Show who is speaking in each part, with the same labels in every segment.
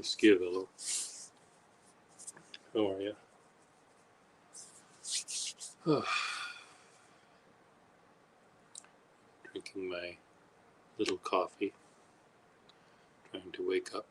Speaker 1: Schiavello. How are you? Oh, drinking my little coffee, trying to wake up.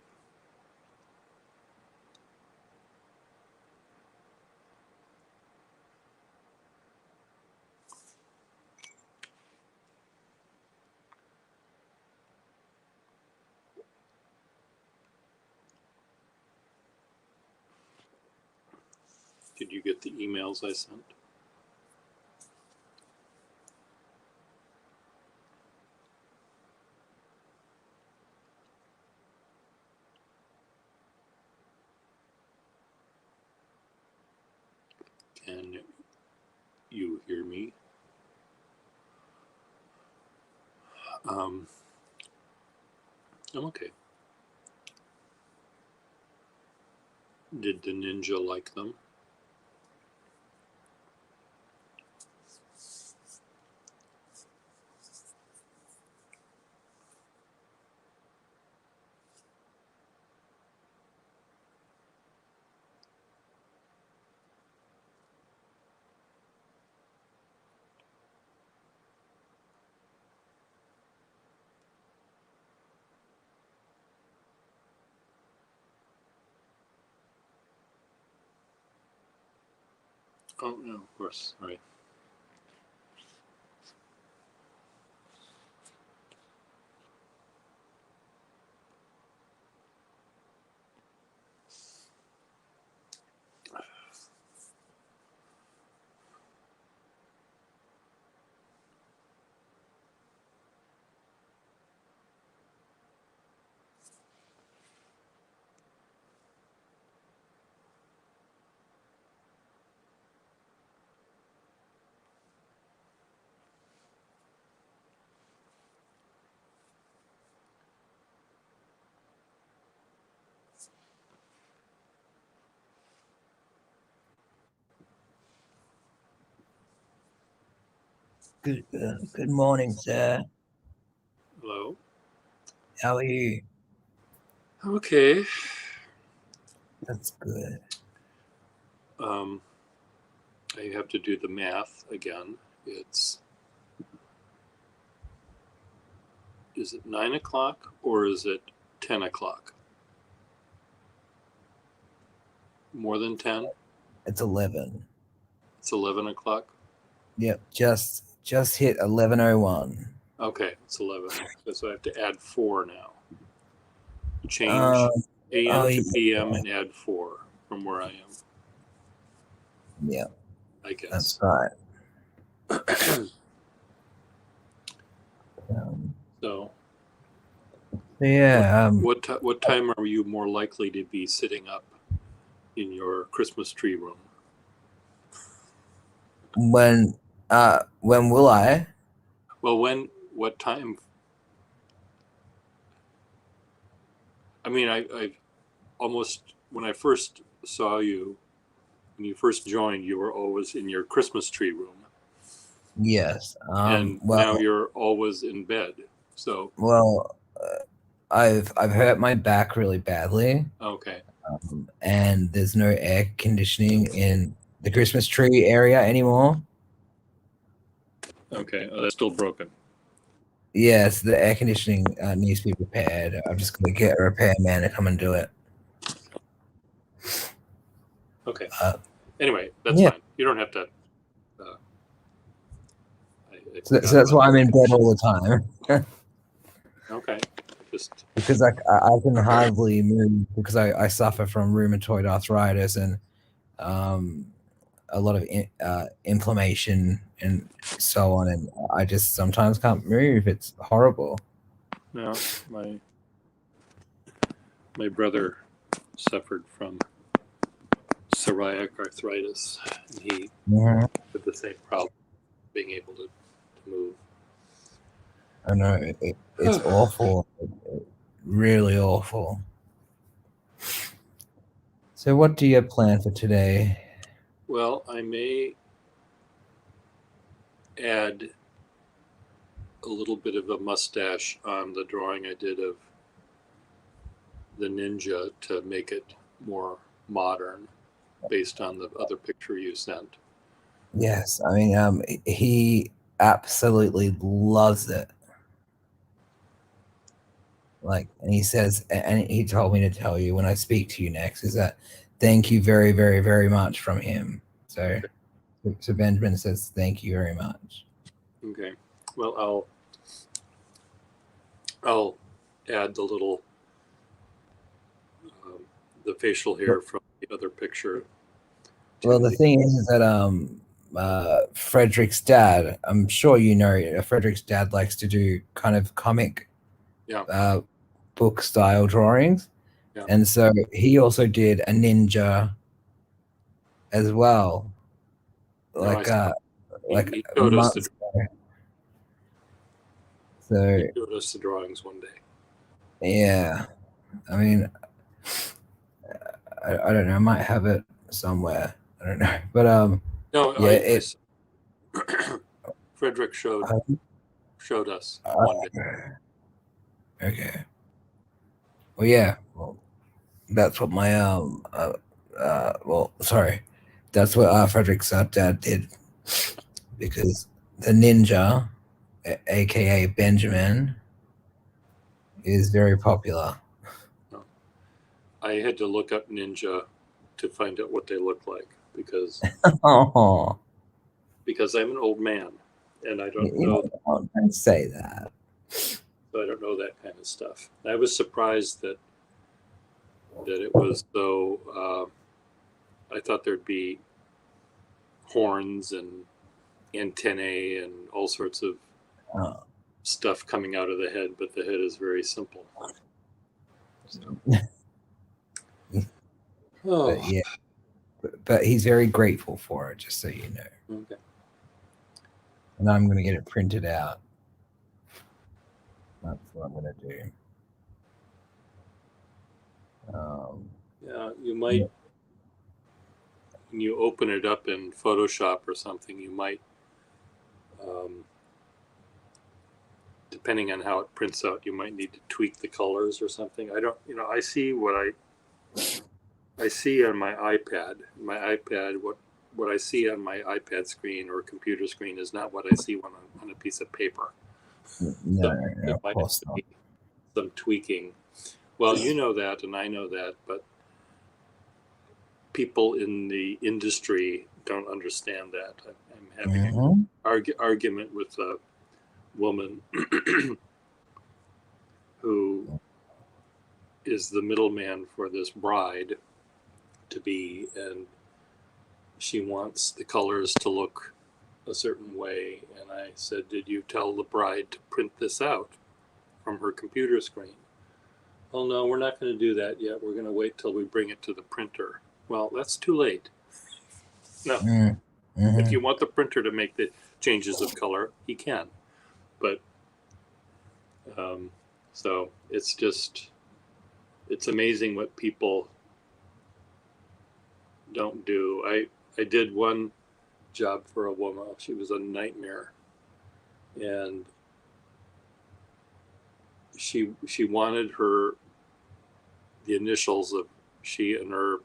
Speaker 1: Did you get the emails I sent? Can you hear me? I'm okay. Did the ninja like them? Oh, no, of course, right.
Speaker 2: Good morning, sir.
Speaker 1: Hello?
Speaker 2: How are you?
Speaker 1: Okay.
Speaker 2: That's good.
Speaker 1: I have to do the math again. Is it 9 o'clock or is it 10 o'clock? More than 10?
Speaker 2: It's 11.
Speaker 1: It's 11 o'clock?
Speaker 2: Yep, just hit 11:01.
Speaker 1: Okay, it's 11. So I have to add 4 now. Change AM to PM and add 4 from where I am.
Speaker 2: Yeah,
Speaker 1: I guess.
Speaker 2: that's right.
Speaker 1: So
Speaker 2: yeah.
Speaker 1: What time are you more likely to be sitting up in your Christmas tree room?
Speaker 2: When will I?
Speaker 1: Well, what time? I mean, I almost, when I first saw you, when you first joined, you were always in your Christmas tree room.
Speaker 2: Yes.
Speaker 1: And now you're always in bed. So.
Speaker 2: Well, I've hurt my back really badly.
Speaker 1: Okay.
Speaker 2: And there's no air conditioning in the Christmas tree area anymore.
Speaker 1: Okay. Oh, that's still broken.
Speaker 2: Yes, the air conditioning needs to be repaired. I'm just going to get a repairman to come and do it.
Speaker 1: Okay. Anyway, that's fine. You don't have to.
Speaker 2: So that's why I'm in bed all the time.
Speaker 1: Okay.
Speaker 2: Because I can hardly move because I suffer from rheumatoid arthritis and a lot of inflammation and so on, and I just sometimes can't move. It's horrible.
Speaker 1: No, my brother suffered from psoriatic arthritis, and he had the same problem, being able to move.
Speaker 2: I know it's awful, really awful. So, what do you plan for today?
Speaker 1: Well, I may add a little bit of a mustache on the drawing I did of the Ninja to make it more modern based on the other picture you sent.
Speaker 2: Yes, I mean, he absolutely loves it. Like, and he says, and he told me to tell you when I speak to you next, is that thank you very, very, very much from him. So, so Benjamin says thank you very much.
Speaker 1: Okay. Well, I'll add the little the facial hair from the other picture.
Speaker 2: Well, the thing is that Frederick's dad, I'm sure you know, Frederick's dad likes to do kind of comic book style drawings.
Speaker 1: Yeah.
Speaker 2: And so he also did a ninja as well. Like
Speaker 1: he showed us
Speaker 2: months ago. So
Speaker 1: he showed us the drawings one day.
Speaker 2: yeah. I mean, I don't know, I might have it somewhere. I don't know. But
Speaker 1: no,
Speaker 2: yeah,
Speaker 1: Frederick showed us one day.
Speaker 2: Okay. Well, yeah. Well, that's what my well, sorry, that's what Frederick's dad did, because the ninja, aka Benjamin, is very popular.
Speaker 1: No. I had to look up Ninja to find out what they look like because
Speaker 2: Oh,
Speaker 1: because I'm an old man and I don't know.
Speaker 2: Don't say that.
Speaker 1: So I don't know that kind of stuff. I was surprised that it was so. I thought there'd be horns and antennae and all sorts of stuff coming out of the head, but the head is very simple.
Speaker 2: But yeah, but he's very grateful for it, just so you know.
Speaker 1: Okay.
Speaker 2: And I'm going to get it printed out. That's what I'm going to do.
Speaker 1: Yeah, you might, when you open it up in Photoshop or something, you might, depending on how it prints out, you might need to tweak the colors or something. I don't, I see what I see on my iPad. What I see on my iPad screen or computer screen is not what I see on a piece of paper.
Speaker 2: No,
Speaker 1: of course not. Some tweaking. Well, you know that, and I know that, but people in the industry don't understand that. I'm having an argument with a woman who is the middleman for this bride to be, and she wants the colors to look a certain way. And I said, did you tell the bride to print this out from her computer screen? Oh, no, we're not going to do that yet. We're going to wait till we bring it to the printer. Well, that's too late. No. If you want the printer to make the changes of color, he can. But so it's amazing what people don't do. I did one job for a woman. She was a nightmare. And she wanted the initials of she and her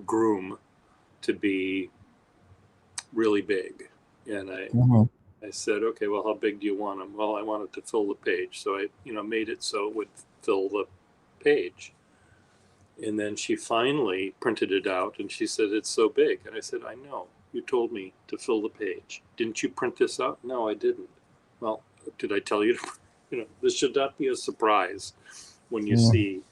Speaker 1: groom to be really big. And I said, okay, well, how big do you want them? Well, I want it to fill the page. So I, made it so it would fill the page. And then she finally printed it out and she said, it's so big. And I said, I know, you told me to fill the page. Didn't you print this out? No, I didn't. Well, did I tell you? This should not be a surprise when you see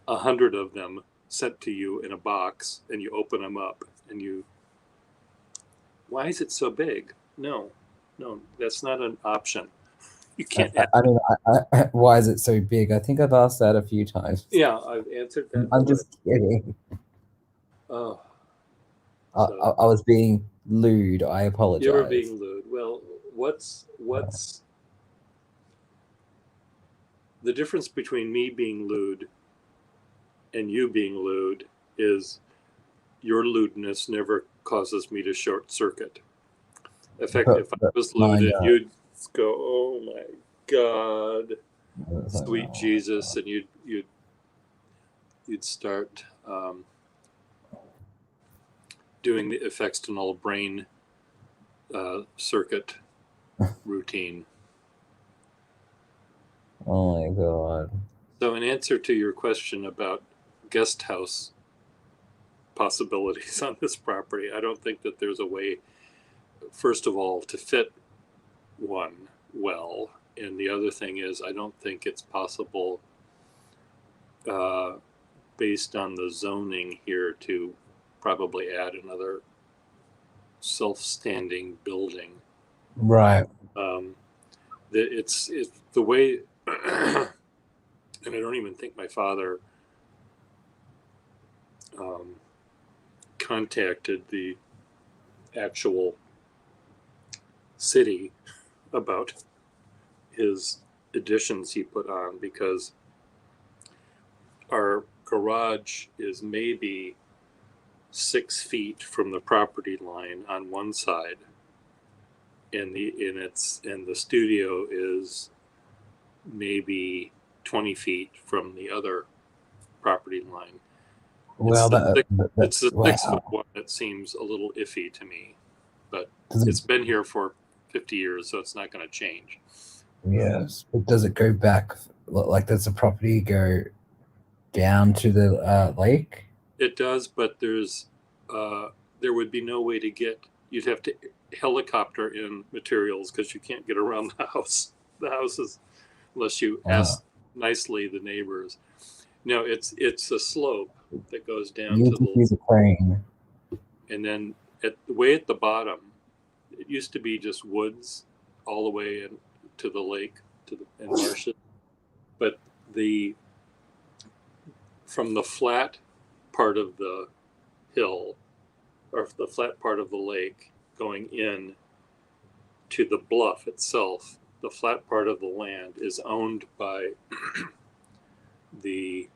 Speaker 1: 100 of them sent to you in a box and you open them up and why is it so big? No, that's not an option. You can't.
Speaker 2: I mean, why is it so big? I think I've asked that a few times.
Speaker 1: Yeah, I've answered that.
Speaker 2: I'm just kidding.
Speaker 1: Oh,
Speaker 2: I was being lewd. I apologize.
Speaker 1: You were being lewd. Well, what's the difference between me being lewd and you being lewd is your lewdness never causes me to short circuit. In fact, if I was lewd and you'd go, oh my God.
Speaker 2: It's like,
Speaker 1: sweet
Speaker 2: oh,
Speaker 1: Jesus, and you'd start doing the external brain circuit routine.
Speaker 2: oh my god.
Speaker 1: So, in answer to your question about guest house possibilities on this property, I don't think that there's a way, first of all, to fit one well. And the other thing is, I don't think it's possible, uh, based on the zoning here, to probably add another self-standing building.
Speaker 2: Right.
Speaker 1: It's the way, and I don't even think my father um, contacted the actual city about his additions he put on, because our garage is maybe 6 feet from the property line on one side, and the studio is maybe 20 feet from the other property line. It's
Speaker 2: Well,
Speaker 1: the
Speaker 2: that,
Speaker 1: six,
Speaker 2: that
Speaker 1: it's the
Speaker 2: wow.
Speaker 1: 6 foot one that seems a little iffy to me, but
Speaker 2: Does it,
Speaker 1: it's been here for 50 years, so it's not going to change.
Speaker 2: yes, but does it go back? Like, does the property go down to the lake?
Speaker 1: It does, but there would be no way to get. You'd have to helicopter in materials because you can't get around the house. The house is, unless you
Speaker 2: Uh,
Speaker 1: ask nicely the neighbors. No, it's a slope that goes down
Speaker 2: you
Speaker 1: to
Speaker 2: just use a crane.
Speaker 1: and then at the way at the bottom, it used to be just woods all the way in, to the lake and marshes, but the from the flat part of the hill, or the flat part of the lake going in to the bluff itself, the flat part of the land is owned by the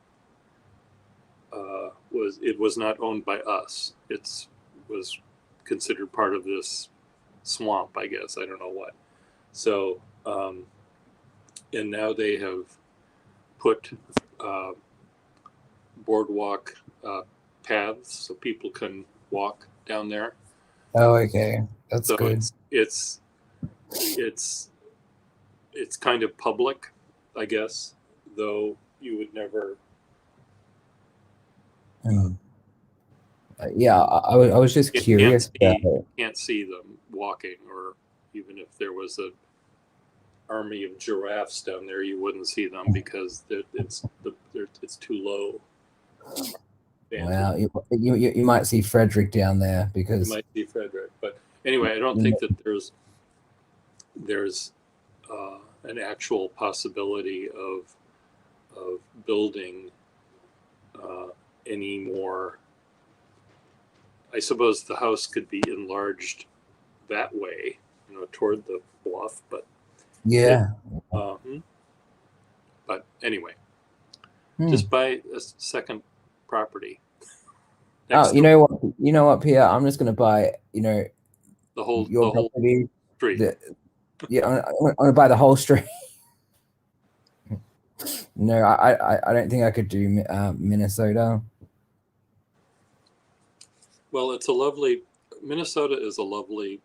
Speaker 1: was not owned by us. It was considered part of this swamp, I guess. I don't know what. So, and now they have put uh, boardwalk paths so people can walk down there.
Speaker 2: Oh, okay, that's
Speaker 1: So
Speaker 2: good.
Speaker 1: it's it's kind of public, I guess, though you would never.
Speaker 2: Mm. Yeah, I was just
Speaker 1: You can't
Speaker 2: curious about
Speaker 1: see
Speaker 2: it.
Speaker 1: can't see them walking, or even if there was a army of giraffes down there, you wouldn't see them because it's too low.
Speaker 2: Well, you might see Frederick down there
Speaker 1: You
Speaker 2: because
Speaker 1: might see Frederick, but anyway, I don't
Speaker 2: you
Speaker 1: think
Speaker 2: know,
Speaker 1: that there's an actual possibility of building any more. I suppose the house could be enlarged that way, toward the bluff, but it.
Speaker 2: yeah.
Speaker 1: Um, but anyway,
Speaker 2: Hmm.
Speaker 1: just buy a second property
Speaker 2: Oh,
Speaker 1: next door,
Speaker 2: you know what, Pierre? I'm just gonna buy,
Speaker 1: the
Speaker 2: your
Speaker 1: whole
Speaker 2: property.
Speaker 1: street.
Speaker 2: The Yeah, I'm gonna buy the whole street. No, I don't think I could do Minnesota.
Speaker 1: Well, Minnesota is a lovely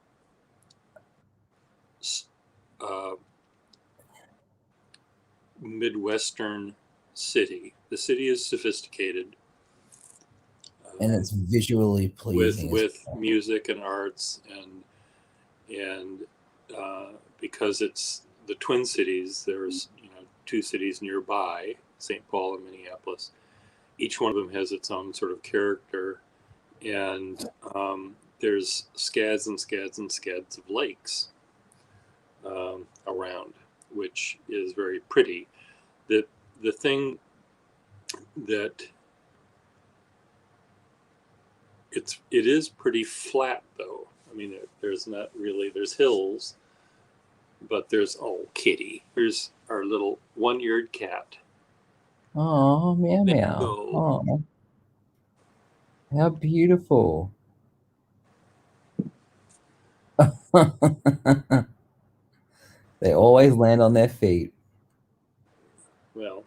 Speaker 1: uh, Midwestern city. The city is sophisticated,
Speaker 2: And it's visually
Speaker 1: with
Speaker 2: pleasing.
Speaker 1: music and arts, and because it's the Twin Cities, there's two cities nearby, St. Paul and Minneapolis. Each one of them has its own sort of character, and there's scads and scads and scads of lakes around, which is very pretty. The thing that it is pretty flat, though. I mean, there's not really, there's hills, but there's, oh, kitty, here's our little one-eared cat.
Speaker 2: Oh, meow
Speaker 1: There you
Speaker 2: meow.
Speaker 1: go.
Speaker 2: Oh, how beautiful. They always land on their feet.
Speaker 1: Well,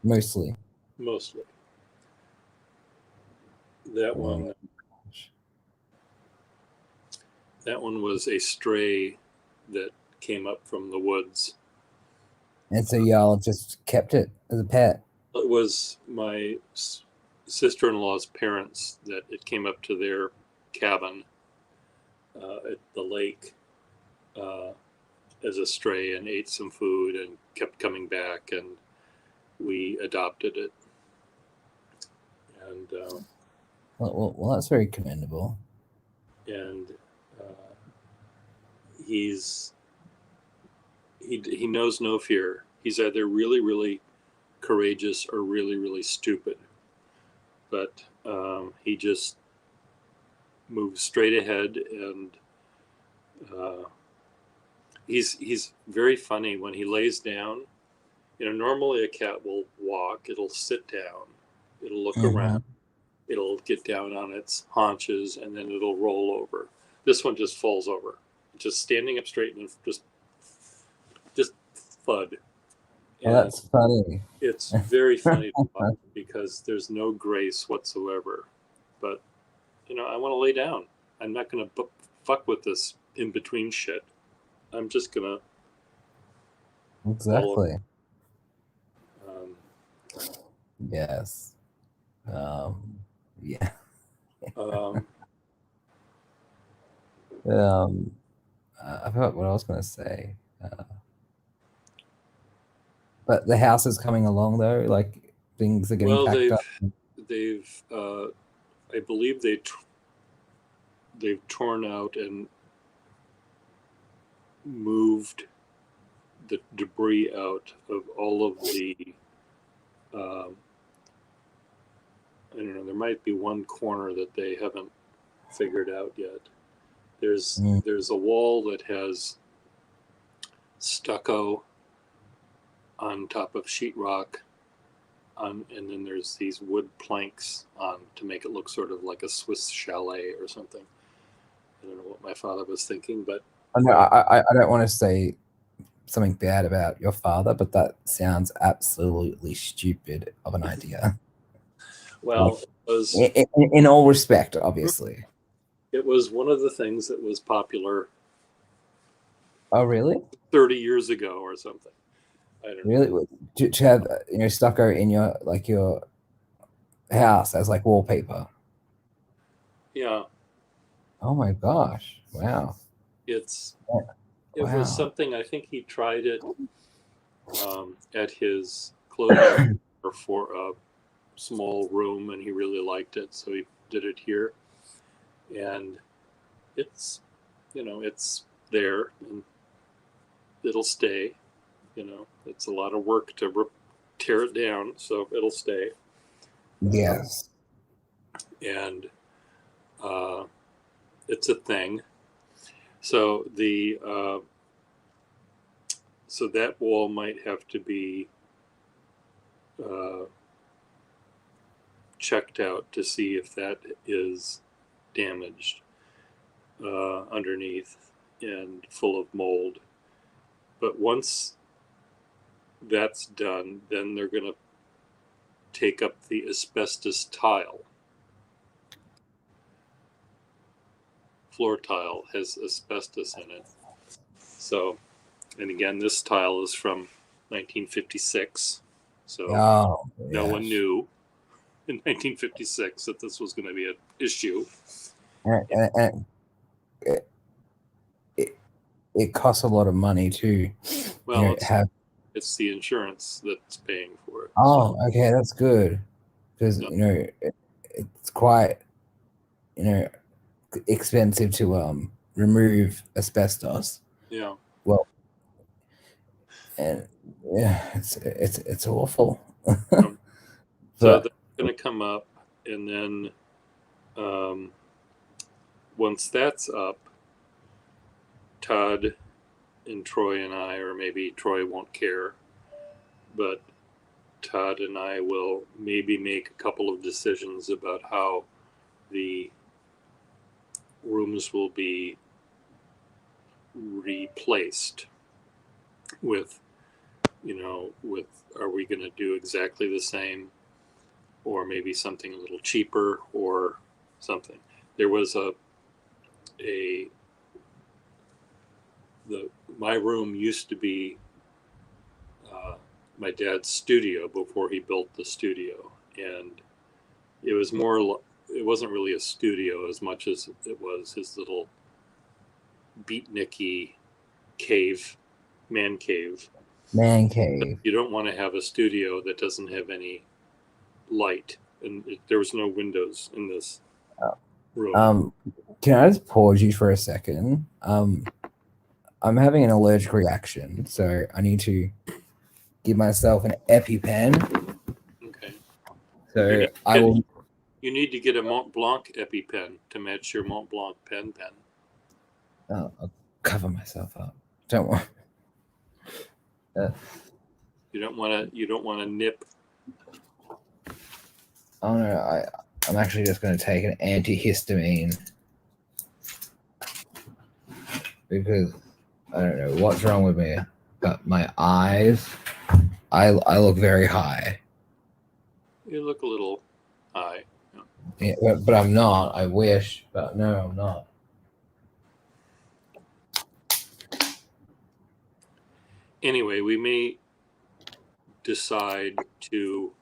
Speaker 2: Mostly.
Speaker 1: mostly. That
Speaker 2: Oh,
Speaker 1: one, that one was a stray that came up from the woods.
Speaker 2: and so y'all just kept it as a pet.
Speaker 1: It was my sister-in-law's parents that it came up to their cabin at the lake as a stray and ate some food and kept coming back, and we adopted it. And
Speaker 2: Well, that's very commendable.
Speaker 1: and uh, he's he knows no fear. He's either really really courageous or really really stupid, but he just moves straight ahead, and uh, he's very funny when he lays down. You know, normally a cat will walk, it'll sit down, it'll look around, it'll get down on its haunches, and then it'll roll over. This one just falls over, just standing up straight and just thud.
Speaker 2: Well,
Speaker 1: And
Speaker 2: that's funny.
Speaker 1: it's very funny to watch because there's no grace whatsoever. But you know, I want to lay down. I'm not going to fuck with this in between shit. I'm just going to follow.
Speaker 2: Exactly.
Speaker 1: Um,
Speaker 2: Yes. Yeah.
Speaker 1: um,
Speaker 2: I forgot what I was going to say. But the house is coming along though. Like things are getting
Speaker 1: well,
Speaker 2: packed up.
Speaker 1: they've I believe they've torn out and moved the debris out of all of the. Um, I don't know. There might be one corner that they haven't figured out yet. There's a wall that has stucco on top of sheetrock, and then there's these wood planks on to make it look sort of like a Swiss chalet or something. I don't know what my father was thinking, but
Speaker 2: No, I don't want to say something bad about your father, but that sounds absolutely stupid of an idea.
Speaker 1: well,
Speaker 2: In all respect, obviously.
Speaker 1: it was one of the things that was popular
Speaker 2: Oh, really?
Speaker 1: 30 years ago or something. I don't know.
Speaker 2: Really? To have stucco in your house as like wallpaper?
Speaker 1: Yeah,
Speaker 2: Oh my gosh! Wow!
Speaker 1: it's it was
Speaker 2: Wow!
Speaker 1: something. I think he tried it at his clothing store for a small room, and he really liked it, so he did it here. And it's it's there, and it'll stay. You know, it's a lot of work to tear it down, so it'll stay.
Speaker 2: Yes.
Speaker 1: And uh, it's a thing. So so that wall might have to be uh, checked out to see if that is damaged underneath and full of mold. But once that's done, then they're going to take up the asbestos tile. Floor tile has asbestos in it. So, and again, this tile is from 1956. So
Speaker 2: Oh,
Speaker 1: no one
Speaker 2: yes.
Speaker 1: knew in 1956 that this was going to be an issue.
Speaker 2: And it costs a lot of money to
Speaker 1: Well,
Speaker 2: have.
Speaker 1: it's the insurance that's paying for it.
Speaker 2: Oh, okay, that's good because
Speaker 1: No.
Speaker 2: it's quite expensive to remove asbestos.
Speaker 1: Yeah.
Speaker 2: Well, and yeah, it's awful.
Speaker 1: So
Speaker 2: But
Speaker 1: that's going to come up, and then once that's up, Todd and Troy and I, or maybe Troy won't care, but Todd and I will maybe make a couple of decisions about how the rooms will be replaced with with, are we going to do exactly the same, or maybe something a little cheaper or something. There was my room used to be my dad's studio before he built the studio, and it wasn't really a studio as much as it was his little beatniky man cave.
Speaker 2: Man cave.
Speaker 1: You don't want to have a studio that doesn't have any light, and there was no windows in this room.
Speaker 2: Can I just pause you for a second? I'm having an allergic reaction, so I need to give myself an EpiPen.
Speaker 1: Okay.
Speaker 2: So I will.
Speaker 1: You need to get a Mont Blanc EpiPen to match your Mont Blanc pen.
Speaker 2: Oh, I'll cover myself up. Don't worry.
Speaker 1: You don't want to nip.
Speaker 2: Oh no, I'm actually just going to take an antihistamine because I don't know what's wrong with me, but my eyes, I look very high.
Speaker 1: You look a little high.
Speaker 2: Yeah, but I'm not. I wish, but no, I'm not.
Speaker 1: Anyway, we may decide to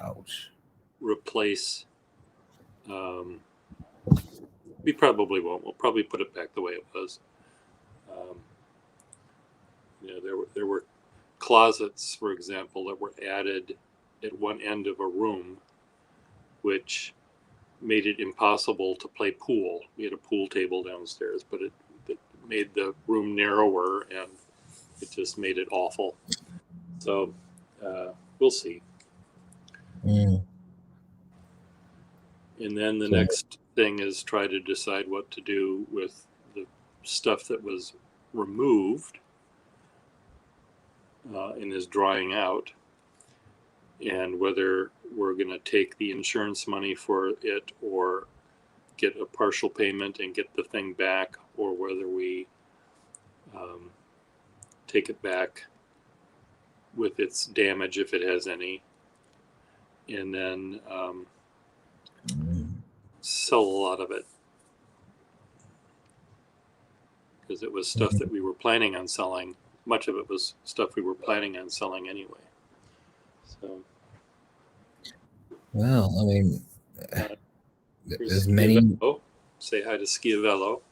Speaker 2: Ouch.
Speaker 1: replace. We probably won't. We'll probably put it back the way it was. There were closets, for example, that were added at one end of a room, which made it impossible to play pool. We had a pool table downstairs, but it made the room narrower, and it just made it awful. So we'll see.
Speaker 2: Mm.
Speaker 1: And then the next thing is try to decide what to do with the stuff that was removed and is drying out, and whether we're going to take the insurance money for it or get a partial payment and get the thing back, or whether we take it back with its damage if it has any, and then sell a lot of it, because it was stuff that we were planning on selling. Much of it was stuff we were planning on selling anyway. So,
Speaker 2: well, I mean, there's many.
Speaker 1: Schiavello. Say hi to Schiavello.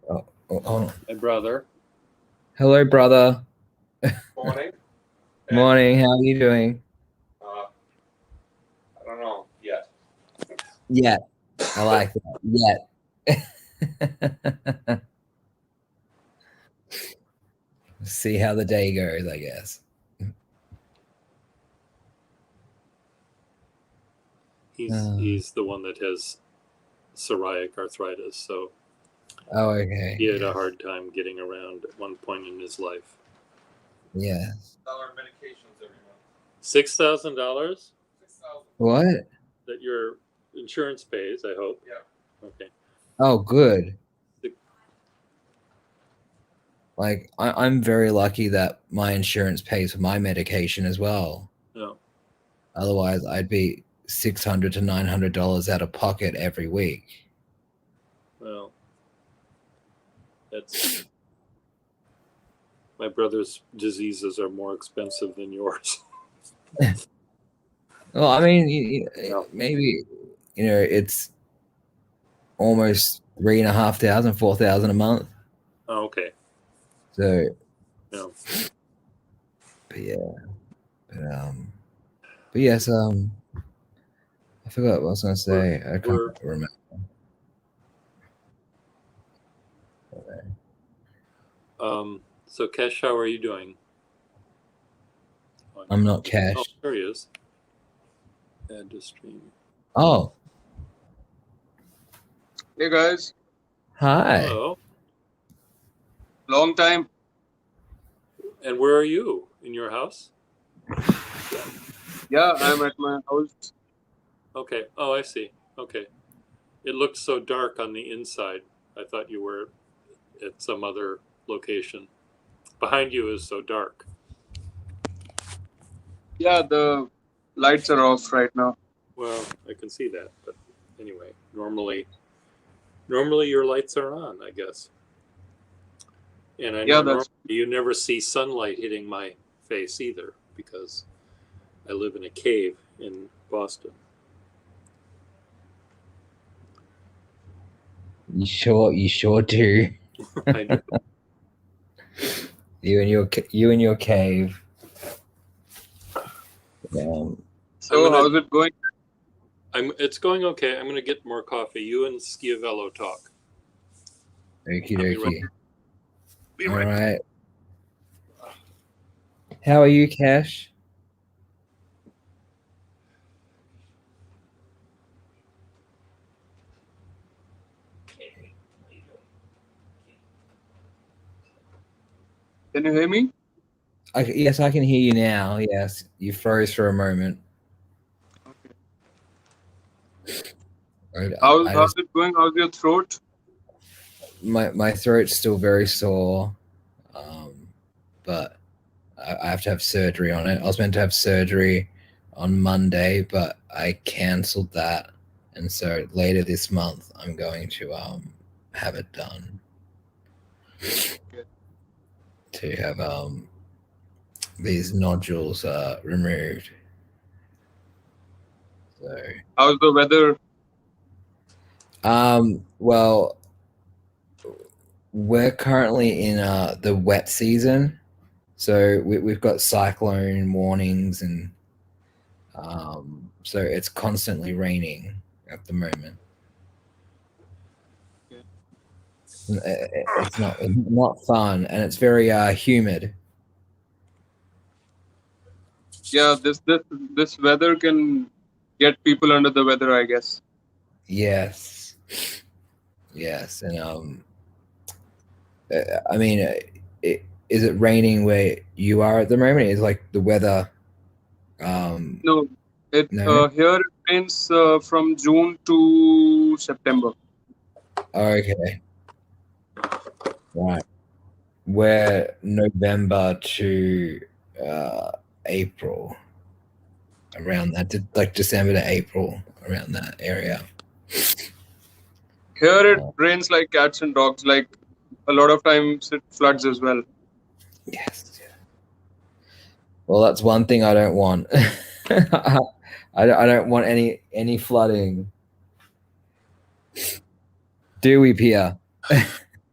Speaker 2: Oh, hold on.
Speaker 1: My brother.
Speaker 2: Hello, brother.
Speaker 3: Morning.
Speaker 2: Morning. How are you doing?
Speaker 3: I don't know yet.
Speaker 2: Yeah, I like that. Yeah. See how the day goes, I guess.
Speaker 1: He's the one that has psoriatic arthritis, so
Speaker 2: oh, okay.
Speaker 1: he had a hard time getting around at one point in his life.
Speaker 2: Yeah.
Speaker 3: $6 medications every month.
Speaker 1: $6,000
Speaker 3: $6,000.
Speaker 2: What?
Speaker 1: that your insurance pays, I hope.
Speaker 3: Yeah.
Speaker 1: Okay.
Speaker 2: Oh, good. Like I'm very lucky that my insurance pays for my medication as well.
Speaker 1: No.
Speaker 2: Otherwise, I'd be $600 to $900 out of pocket every week.
Speaker 1: Well, that's my brother's diseases are more expensive than yours.
Speaker 2: Well, I mean, maybe it's almost $3,500, $4,000 a month.
Speaker 1: Oh, okay.
Speaker 2: So,
Speaker 1: No.
Speaker 2: but yes, I forgot what I was going to say. I can't remember.
Speaker 1: So Kesh, how are you doing?
Speaker 2: I'm not Cash.
Speaker 1: Oh, there he is. Add to stream.
Speaker 2: Oh.
Speaker 3: Hey guys.
Speaker 2: Hi.
Speaker 1: Hello.
Speaker 3: Long time.
Speaker 1: And where are you? In your house?
Speaker 3: Yeah, I'm at my house.
Speaker 1: Okay. Oh, I see. Okay. It looks so dark on the inside. I thought you were at some other location. behind you is so dark.
Speaker 3: Yeah, the lights are off right now.
Speaker 1: Well, I can see that, but anyway, normally your lights are on, I guess. And I know normally you never see sunlight hitting my face either because I live in a cave in Boston.
Speaker 2: You sure do.
Speaker 1: I do.
Speaker 2: You and your cave.
Speaker 3: So how's it going?
Speaker 1: It's going okay. I'm going to get more coffee. You and Schiavello talk.
Speaker 2: Okie dokie.
Speaker 1: Be
Speaker 2: All
Speaker 1: right back.
Speaker 2: right. How are you, Cash?
Speaker 3: Can you hear me?
Speaker 2: Yes, I can hear you now. Yes, you froze for a moment.
Speaker 3: Okay. How's it going? How's your throat?
Speaker 2: My throat's still very sore, but I have to have surgery on it. I was meant to have surgery on Monday, but I canceled that, and so later this month I'm going to have it done.
Speaker 3: Okay.
Speaker 2: To have these nodules removed. So
Speaker 3: how's the weather?
Speaker 2: Well, we're currently in the wet season, so we've got cyclone warnings, and so it's constantly raining at the moment.
Speaker 3: Okay.
Speaker 2: It's not fun, and it's very humid.
Speaker 3: Yeah, this weather can get people under the weather, I guess.
Speaker 2: Yes, and I mean, is it raining where you are at the moment? Is like the weather?
Speaker 3: No,
Speaker 2: No.
Speaker 3: Here it rains from June to September.
Speaker 2: Okay. Right. We're November to April, around that, like December to April, around that area.
Speaker 3: Here it rains like cats and dogs. Like a lot of times it floods as well.
Speaker 2: Yes. Well, that's one thing I don't want. I don't want any flooding. Do we, Pia?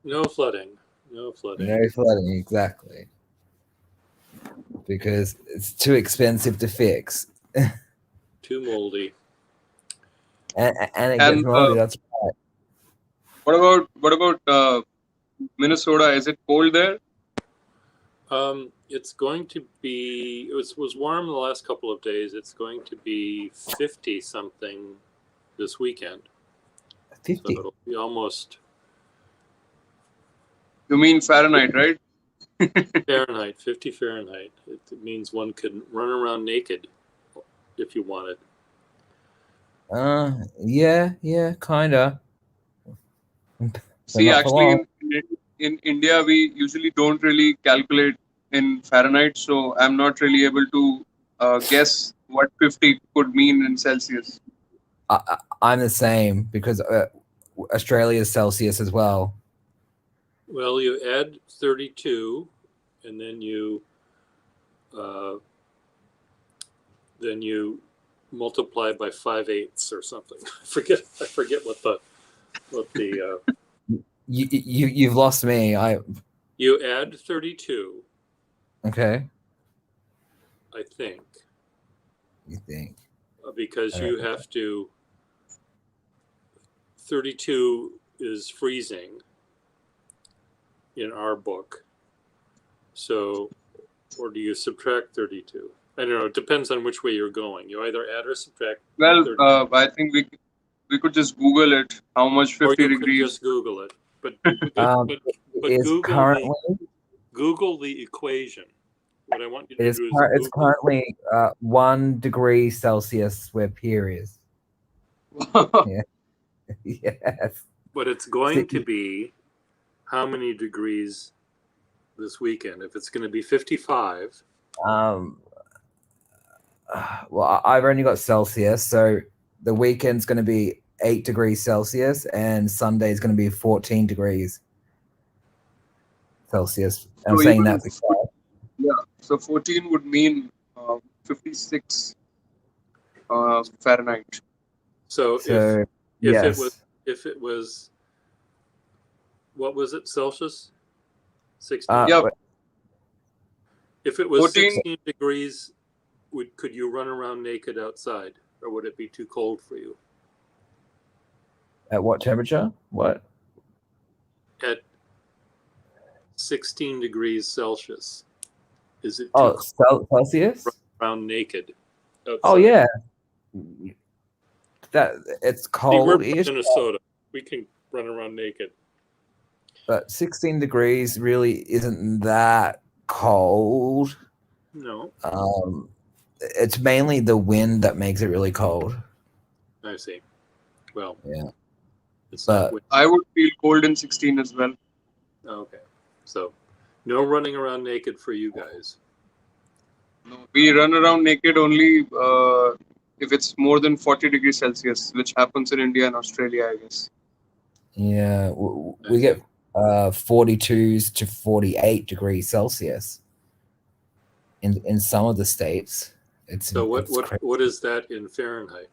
Speaker 1: No flooding. No flooding.
Speaker 2: No flooding, exactly. Because it's too expensive to fix.
Speaker 1: Too moldy.
Speaker 2: And it gets moldy, that's right.
Speaker 3: What about Minnesota? Is it cold there?
Speaker 1: It's going to be. It was warm the last couple of days. It's going to be 50 something this weekend.
Speaker 2: 50.
Speaker 1: So it'll be almost.
Speaker 3: You mean Fahrenheit, right?
Speaker 1: Fahrenheit, 50 Fahrenheit. It means one can run around naked if you wanted.
Speaker 2: Yeah, kinda.
Speaker 3: See, actually, in India, we usually don't really calculate in Fahrenheit, so I'm not really able to guess what 50 could mean in Celsius.
Speaker 2: I'm the same because Australia is Celsius as well.
Speaker 1: Well, you add 32, and then you multiply by 5/8 or something. I forget what the
Speaker 2: You've lost me.
Speaker 1: You add 32.
Speaker 2: Okay.
Speaker 1: I think.
Speaker 2: You think?
Speaker 1: Because you have to. 32 is freezing in our book. So, or do you subtract 32? I don't know. It depends on which way you're going. You either add or subtract.
Speaker 3: Well, I think we could just Google it. How much 50
Speaker 1: or you
Speaker 3: degrees?
Speaker 1: Could just Google it. But Google the equation. What I want you to do is
Speaker 2: it's currently 1 degree Celsius where Pier is. Yeah. Yes.
Speaker 1: But it's going to be how many degrees this weekend? If it's going to be 55,
Speaker 2: Well, I've only got Celsius, so the weekend's going to be 8 degrees Celsius, and Sunday is going to be 14 degrees Celsius. I'm
Speaker 3: So
Speaker 2: saying
Speaker 3: even
Speaker 2: that because
Speaker 3: so 14 would mean 56 Fahrenheit.
Speaker 1: so
Speaker 2: so
Speaker 1: if
Speaker 2: yes,
Speaker 1: it was what was it, Celsius? 16.
Speaker 3: Yeah.
Speaker 1: If it was
Speaker 3: 14
Speaker 1: 16 degrees, could you run around naked outside, or would it be too cold for you?
Speaker 2: at what temperature? What?
Speaker 1: At 16 degrees Celsius, is it too
Speaker 2: Oh,
Speaker 1: cold
Speaker 2: Celsius?
Speaker 1: to run around naked outside?
Speaker 2: Oh yeah, that it's
Speaker 1: See, we're from
Speaker 2: cold-ish,
Speaker 1: Minnesota. We can run around naked.
Speaker 2: but 16 degrees really isn't that cold.
Speaker 1: No,
Speaker 2: It's mainly the wind that makes it really cold.
Speaker 1: I see. Well,
Speaker 2: Yeah,
Speaker 1: it's
Speaker 2: but
Speaker 1: not.
Speaker 3: I would feel cold in 16 as well.
Speaker 1: Okay, so no running around naked for you guys.
Speaker 3: No, we run around naked only if it's more than 40 degrees Celsius, which happens in India and Australia, I guess.
Speaker 2: yeah, we get 42s to 48 degrees Celsius in some of the states. It's
Speaker 1: So
Speaker 2: it's crazy.
Speaker 1: what is that in Fahrenheit?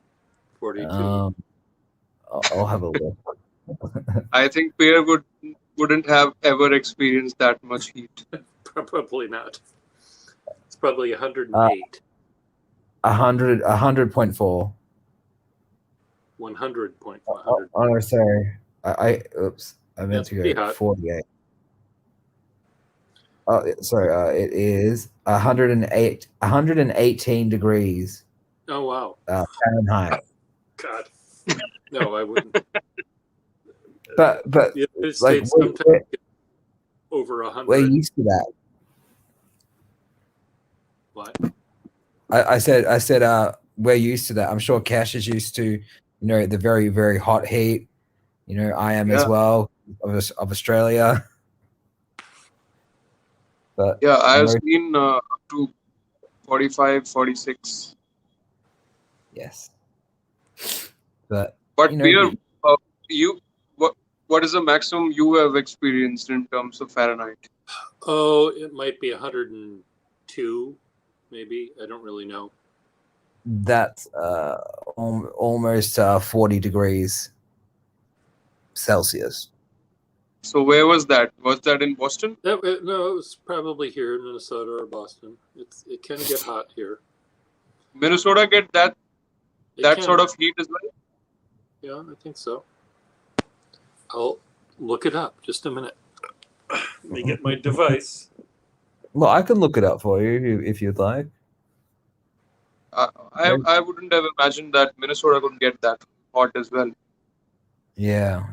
Speaker 1: 42.
Speaker 2: I'll have a look.
Speaker 3: I think Pierre wouldn't have ever experienced that much heat.
Speaker 1: Probably not. It's probably 108.
Speaker 2: 100.4.
Speaker 1: 100.100.
Speaker 2: Oh, no, sorry. Oops. I meant
Speaker 1: That's
Speaker 2: to
Speaker 1: pretty
Speaker 2: go
Speaker 1: hot.
Speaker 2: 48. Oh, sorry. It is 118 degrees
Speaker 1: Oh wow.
Speaker 2: Fahrenheit.
Speaker 1: God. No, I wouldn't.
Speaker 2: But
Speaker 1: The United
Speaker 2: like
Speaker 1: States sometimes gets over 100.
Speaker 2: we're used to that.
Speaker 1: What?
Speaker 2: I said we're used to that. I'm sure Cash is used to, the very, very hot heat. I am as
Speaker 3: Yeah.
Speaker 2: well of Australia. But
Speaker 3: Yeah, I have seen up to 45, 46.
Speaker 2: yes. But
Speaker 3: But Pierre,
Speaker 2: the-
Speaker 3: what is the maximum you have experienced in terms of Fahrenheit?
Speaker 1: Oh, it might be 102, maybe. I don't really know.
Speaker 2: that's almost 40 degrees Celsius.
Speaker 3: So where was that? Was that in Boston?
Speaker 1: No, it was probably here in Minnesota or Boston. It can get hot here.
Speaker 3: Minnesota get that
Speaker 1: It
Speaker 3: sort
Speaker 1: can.
Speaker 3: of heat as well?
Speaker 1: Yeah, I think so. I'll look it up. Just a minute. Let me get my device.
Speaker 2: Well, I can look it up for you if you'd like.
Speaker 3: I wouldn't have imagined that Minnesota could get that hot as well.
Speaker 2: Yeah,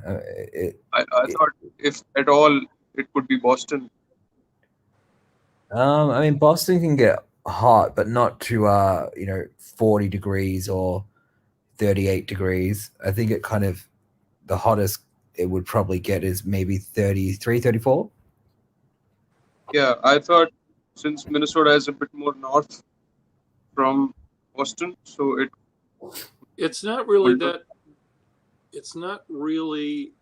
Speaker 3: I thought if at all it could be Boston.
Speaker 2: I mean, Boston can get hot, but not to 40 degrees or 38 degrees. I think it kind of the hottest it would probably get is maybe 33, 34.
Speaker 3: Yeah, I thought since Minnesota is a bit more north from Boston, so
Speaker 1: It's not really that. It's not really.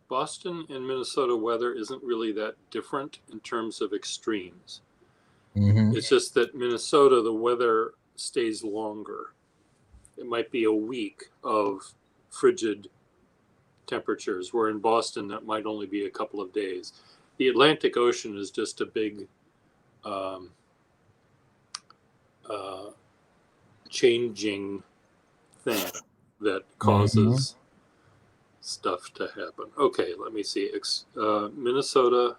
Speaker 1: Boston and Minnesota weather isn't really that different in terms of extremes.
Speaker 2: Mm-hmm.
Speaker 1: It's just that Minnesota, the weather stays longer. It might be a week of frigid temperatures, where in Boston that might only be a couple of days. The Atlantic Ocean is just a big changing thing that causes stuff to happen. Okay, let me see. Minnesota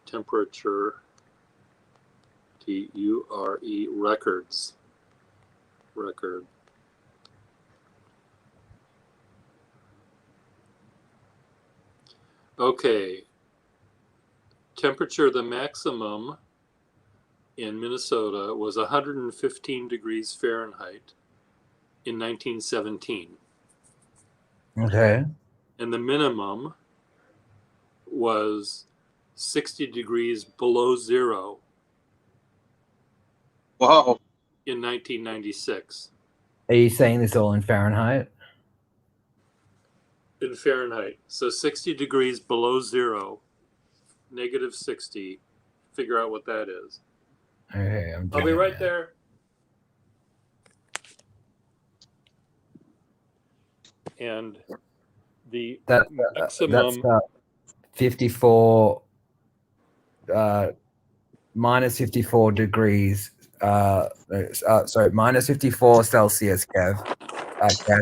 Speaker 1: temperature, TURE records. Record. Okay. Temperature, the maximum in Minnesota was 115 degrees Fahrenheit in 1917.
Speaker 2: Okay.
Speaker 1: and the minimum was 60 degrees below zero
Speaker 3: Wow.
Speaker 1: in 1996
Speaker 2: Are you saying this all in Fahrenheit?
Speaker 1: in Fahrenheit. So 60 degrees below zero, negative 60. Figure out what that is.
Speaker 2: Okay,
Speaker 1: I'll be right there. And the maximum...
Speaker 2: That's 54, minus 54 degrees. Sorry, minus 54 Celsius, Kev. Kev.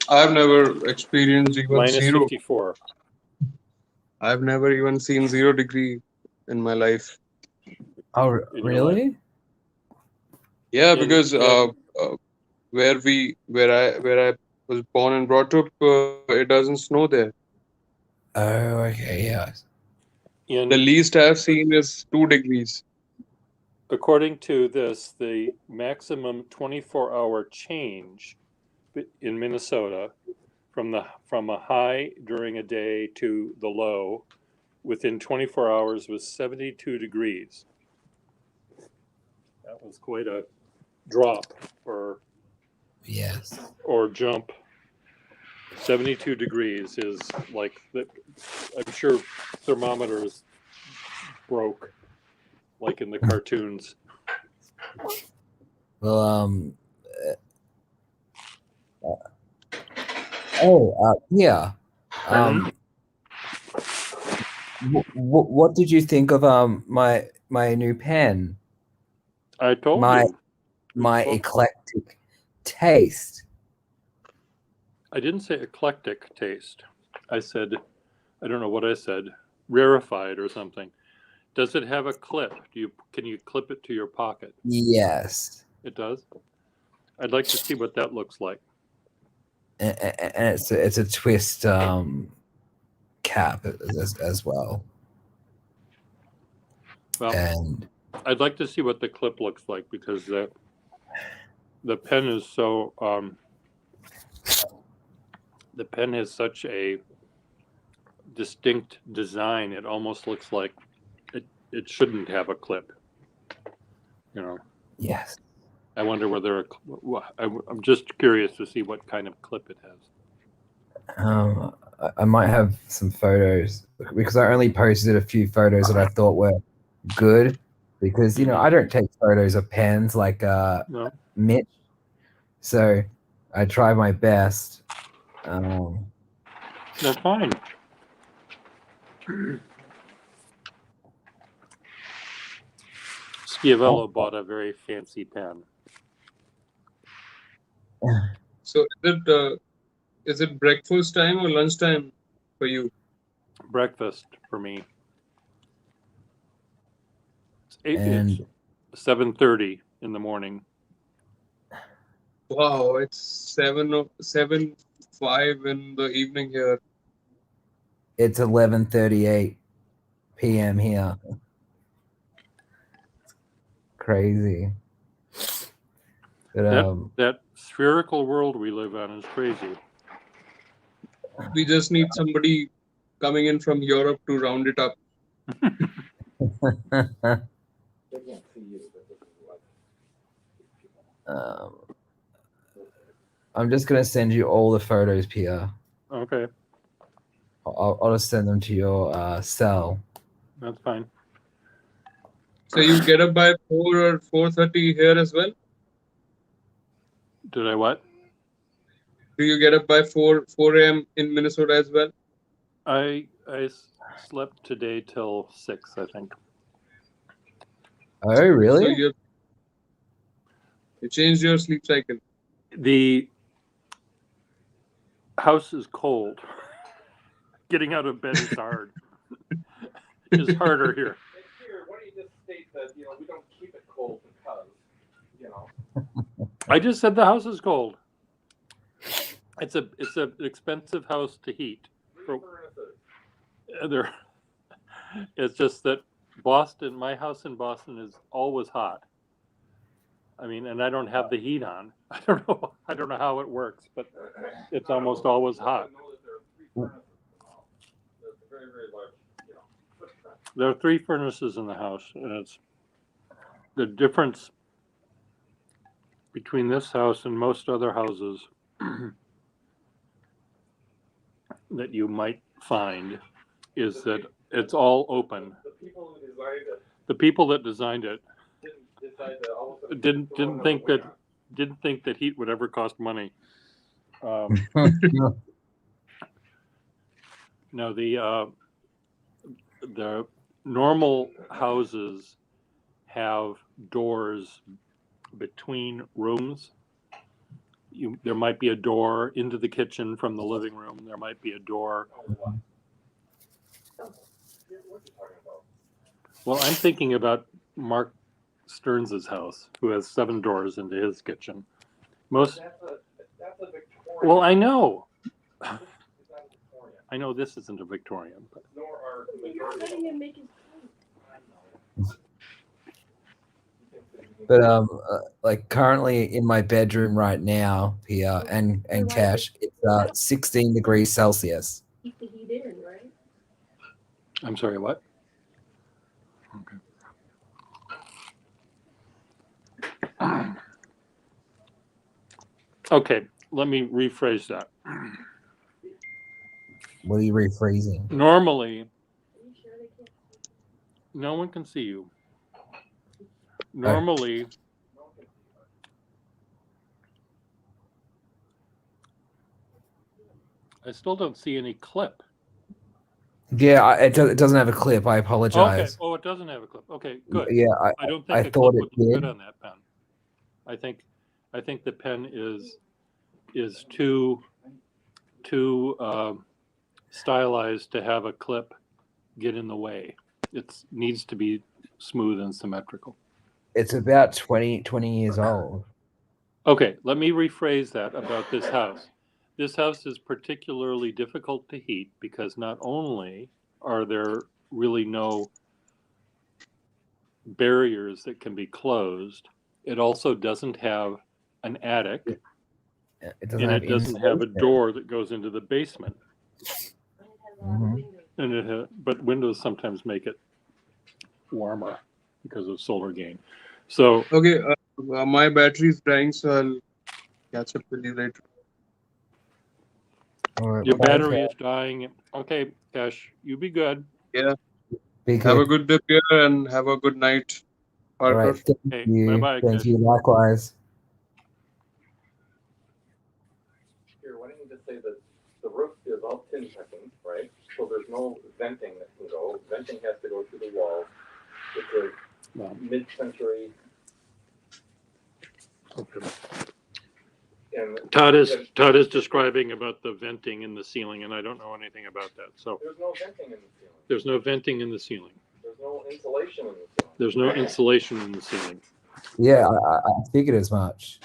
Speaker 3: I've never experienced even
Speaker 1: minus
Speaker 3: zero.
Speaker 1: 54.
Speaker 3: I've never even seen 0 degree in my life.
Speaker 2: Oh, really?
Speaker 3: Yeah, because where I was born and brought up, it doesn't snow there.
Speaker 2: Oh, okay, yeah.
Speaker 3: The least I've seen is 2 degrees.
Speaker 1: According to this, the maximum 24-hour change in Minnesota from a high during a day to the low within 24 hours was 72 degrees. That was quite a drop or jump. 72 degrees is like that. I'm sure thermometers broke like in the cartoons.
Speaker 2: Well, yeah. What did you think of my new pen?
Speaker 1: I told you.
Speaker 2: My eclectic taste.
Speaker 1: I didn't say eclectic taste. I said, I don't know what I said, rarefied or something. Does it have a clip? Can you clip it to your pocket?
Speaker 2: Yes.
Speaker 1: It does? I'd like to see what that looks like.
Speaker 2: And it's a twist cap as well.
Speaker 1: Well, and I'd like to see what the clip looks like because the pen is so the pen has such a distinct design. It almost looks like it shouldn't have a clip. You know.
Speaker 2: Yes.
Speaker 1: I wonder whether I'm just curious to see what kind of clip it has.
Speaker 2: I might have some photos because I only posted a few photos that I thought were good because I don't take photos of pens like
Speaker 1: no.
Speaker 2: Mitch, so I try my best.
Speaker 1: That's fine. Schiavello bought a very fancy pen.
Speaker 3: So is it breakfast time or lunch time for you?
Speaker 1: Breakfast for me. It's 7:30 in the morning.
Speaker 3: Wow, it's 7:05 in the evening here.
Speaker 2: It's 11:38 p.m. here. Crazy. But,
Speaker 1: that spherical world we live on is crazy.
Speaker 3: We just need somebody coming in from Europe to round it up.
Speaker 2: I'm just gonna send you all the photos, Pierre.
Speaker 1: Okay.
Speaker 2: I'll just send them to your cell.
Speaker 1: That's fine.
Speaker 3: So you get up by 4 or 4:30 here as well?
Speaker 1: Did I what?
Speaker 3: Do you get up by 4 a.m. in Minnesota as well?
Speaker 1: I slept today till 6, I think.
Speaker 2: Oh, really?
Speaker 3: So you changed your sleep cycle.
Speaker 1: The house is cold. Getting out of bed is hard. It's harder here.
Speaker 4: Why don't you just state that we don't keep it cold because
Speaker 1: I just said the house is cold. It's an expensive house to heat. It's just that my house in Boston is always hot. I mean, and I don't have the heat on. I don't know. I don't know how it works, but it's almost always hot.
Speaker 4: Very, very large, footprint.
Speaker 1: There are 3 furnaces in the house, and it's the difference between this house and most other houses that you might find is that it's all open.
Speaker 4: The people who designed it
Speaker 1: The people that designed it
Speaker 4: didn't decide that all of a sudden
Speaker 1: didn't think that heat would ever cost money. No, the normal houses have doors between rooms. There might be a door into the kitchen from the living room. There might be a door. Well, I'm thinking about Mark Stearns's house, who has 7 doors into his kitchen. Most.
Speaker 4: That's a Victorian.
Speaker 1: Well, I know.
Speaker 4: It's not a Victorian.
Speaker 1: I know this isn't a Victorian, but
Speaker 4: Nor are the
Speaker 5: You're not letting him make his point.
Speaker 2: But like currently in my bedroom right now here and Cash, it's 16 degrees Celsius.
Speaker 5: Keep the heat in, right?
Speaker 1: I'm sorry, what? Okay. Okay, let me rephrase that.
Speaker 2: What are you refreezing?
Speaker 1: Normally,
Speaker 5: Are you sure they can't?
Speaker 1: no one can see you. Normally, I still don't see any clip.
Speaker 2: Yeah, it doesn't have a clip. I apologize.
Speaker 1: Okay. Oh, it doesn't have a clip. Okay, good.
Speaker 2: Yeah,
Speaker 1: I don't
Speaker 2: I
Speaker 1: think a
Speaker 2: thought
Speaker 1: clip
Speaker 2: it
Speaker 1: would look good
Speaker 2: did.
Speaker 1: on that pen. I think the pen is too stylized to have a clip get in the way. It needs to be smooth and symmetrical.
Speaker 2: It's about 20 years old.
Speaker 1: Okay, let me rephrase that about this house. This house is particularly difficult to heat because not only are there really no barriers that can be closed, it also doesn't have an attic,
Speaker 2: It doesn't
Speaker 1: and
Speaker 2: have
Speaker 1: it doesn't have a
Speaker 2: insulation.
Speaker 1: door that goes into the basement.
Speaker 5: And it has a lot of windows.
Speaker 1: But windows sometimes make it warmer because of solar gain. So
Speaker 3: Okay, my battery is dying, so I'll catch up with you later.
Speaker 2: All right,
Speaker 1: your
Speaker 2: bye,
Speaker 1: battery
Speaker 2: Cash.
Speaker 1: is dying. Okay, Cash, you be good.
Speaker 3: Yeah.
Speaker 2: Be
Speaker 3: Have a
Speaker 2: good.
Speaker 3: good day, Pierre, and have a good night,
Speaker 2: All
Speaker 3: Parker.
Speaker 2: right, thank
Speaker 1: Hey,
Speaker 2: you.
Speaker 1: bye-bye,
Speaker 2: Thank
Speaker 1: Cash.
Speaker 2: you. Likewise.
Speaker 4: Here, why don't you just say that the roof is all tin pecking, right? So there's no venting that can go. Venting has to go through the walls. It's
Speaker 1: Well,
Speaker 4: a mid-century,
Speaker 1: okay.
Speaker 4: and
Speaker 1: Todd is describing about the venting in the ceiling, and I don't know anything about that. So
Speaker 4: there's no venting in the ceiling.
Speaker 1: there's no venting in the ceiling.
Speaker 4: There's no insulation in the ceiling.
Speaker 1: There's no insulation in the ceiling.
Speaker 2: Yeah, I figured as much.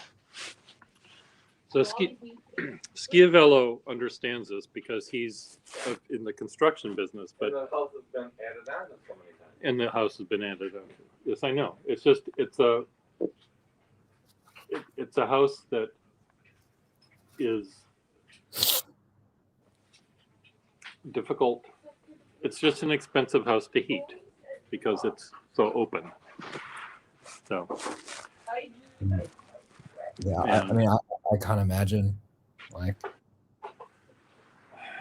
Speaker 1: So Schiavello understands this because he's in the construction business, but
Speaker 4: And the house has been added on so many times.
Speaker 1: and the house has been added on. Yes, I know. It's just it's a house that is difficult. It's just an expensive house to heat because it's so open. So
Speaker 2: Yeah, I mean, I can't imagine, like,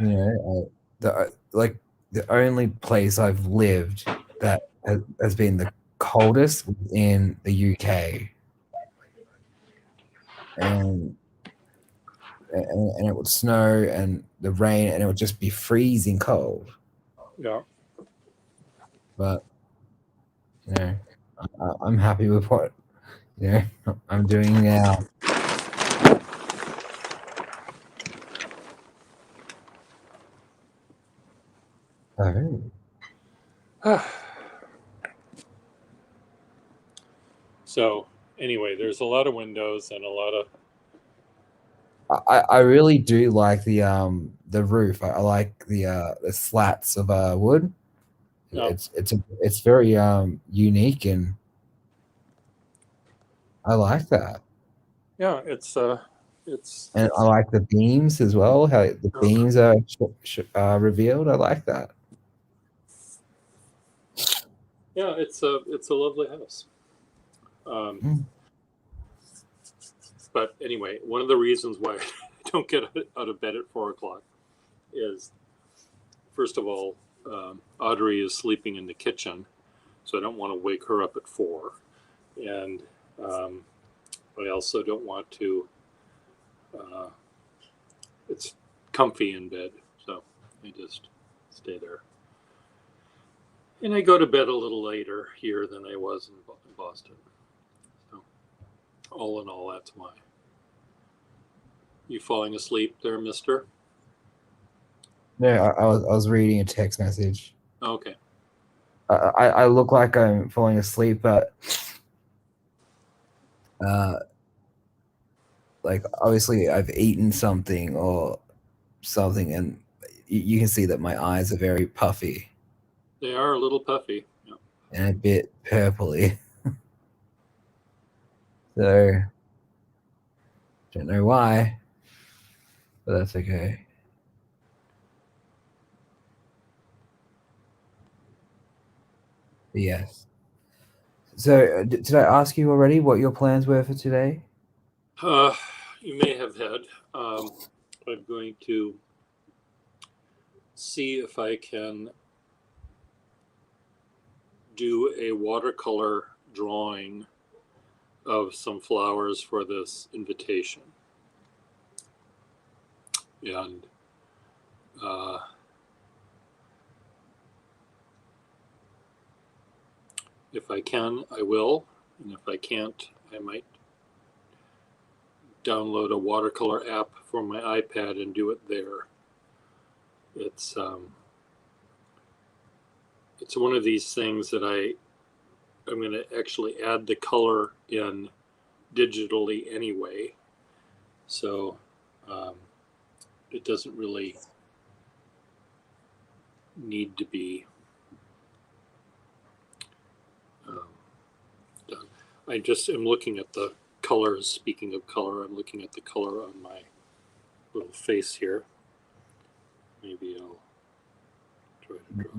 Speaker 2: you know, the only place I've lived that has been the coldest was in the UK, and it would snow and the rain, and it would just be freezing cold.
Speaker 1: yeah.
Speaker 2: But you know, I'm happy with what I'm doing now. Oh.
Speaker 1: So anyway, there's a lot of windows and a lot of
Speaker 2: I really do like the roof. I like the slats of wood.
Speaker 1: Yeah.
Speaker 2: It's very unique, and I like that.
Speaker 1: Yeah, it's
Speaker 2: And I like the beams as well. How the beams are revealed. I like that.
Speaker 1: yeah, it's a lovely house. But anyway, one of the reasons why I don't get out of bed at 4 o'clock is, first of all, Audrey is sleeping in the kitchen, so I don't want to wake her up at 4, and I also don't want to. It's comfy in bed, so I just stay there. And I go to bed a little later here than I was in Boston. So, all in all, that's why. You falling asleep there, mister?
Speaker 2: No, I was reading a text message.
Speaker 1: Okay.
Speaker 2: I look like I'm falling asleep, but like obviously I've eaten something or something, and you can see that my eyes are very puffy.
Speaker 1: They are a little puffy. Yeah.
Speaker 2: And a bit purpley. So don't know why, but that's okay. But yes. So did I ask you already what your plans were for today?
Speaker 1: You may have had. I'm going to see if I can do a watercolor drawing of some flowers for this invitation. And if I can, I will. And if I can't, I might download a watercolor app for my iPad and do it there. It's one of these things that I'm going to actually add the color in digitally anyway. So it doesn't really need to be done. I just am looking at the colors. Speaking of color, I'm looking at the color on my little face here. Maybe I'll try to draw.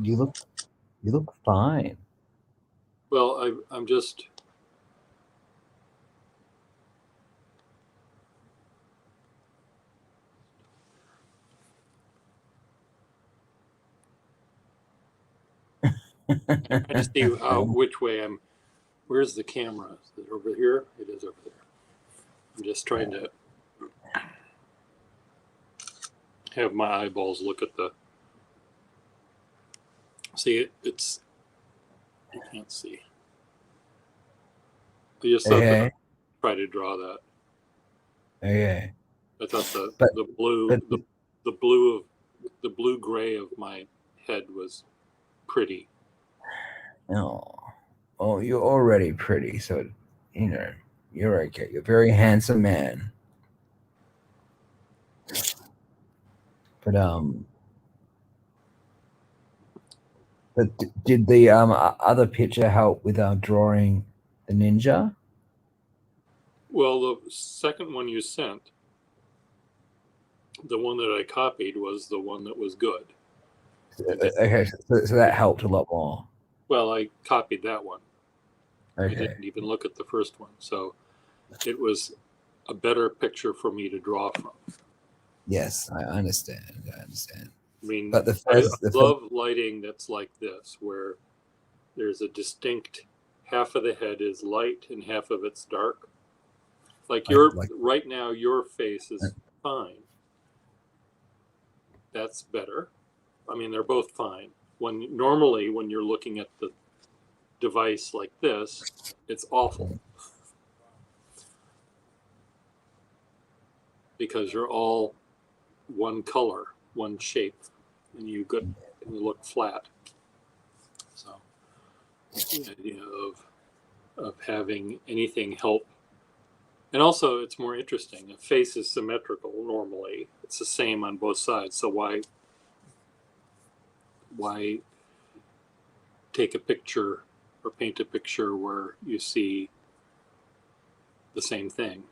Speaker 2: You look fine.
Speaker 1: Well, I'm just. I just see which way I'm. Where's the camera? Is it over here? It is over there. I'm just trying to have my eyeballs look at the. See, it's. You can't see. I just thought that I'd try to draw that.
Speaker 2: Okay.
Speaker 1: I thought the blue gray of my head was pretty.
Speaker 2: No. Oh, you're already pretty, so you're okay. You're a very handsome man. But did the other picture help with drawing the ninja?
Speaker 1: Well, the second one you sent, the one that I copied, was the one that was good.
Speaker 2: Okay, so that helped a lot more.
Speaker 1: Well, I copied that one.
Speaker 2: Okay.
Speaker 1: I didn't even look at the first one, so it was a better picture for me to draw from.
Speaker 2: Yes, I understand.
Speaker 1: I mean,
Speaker 2: but
Speaker 1: I love lighting that's like this, where there's a distinct half of the head is light and half of it's dark. Like right now, your face is fine. That's better. I mean, they're both fine. Normally when you're looking at the device like this, it's awful. Because you're all one color, one shape, and you look flat. So the idea of having anything help, and also it's more interesting. A face is symmetrical normally; it's the same on both sides. So why take a picture or paint a picture where you see the same thing?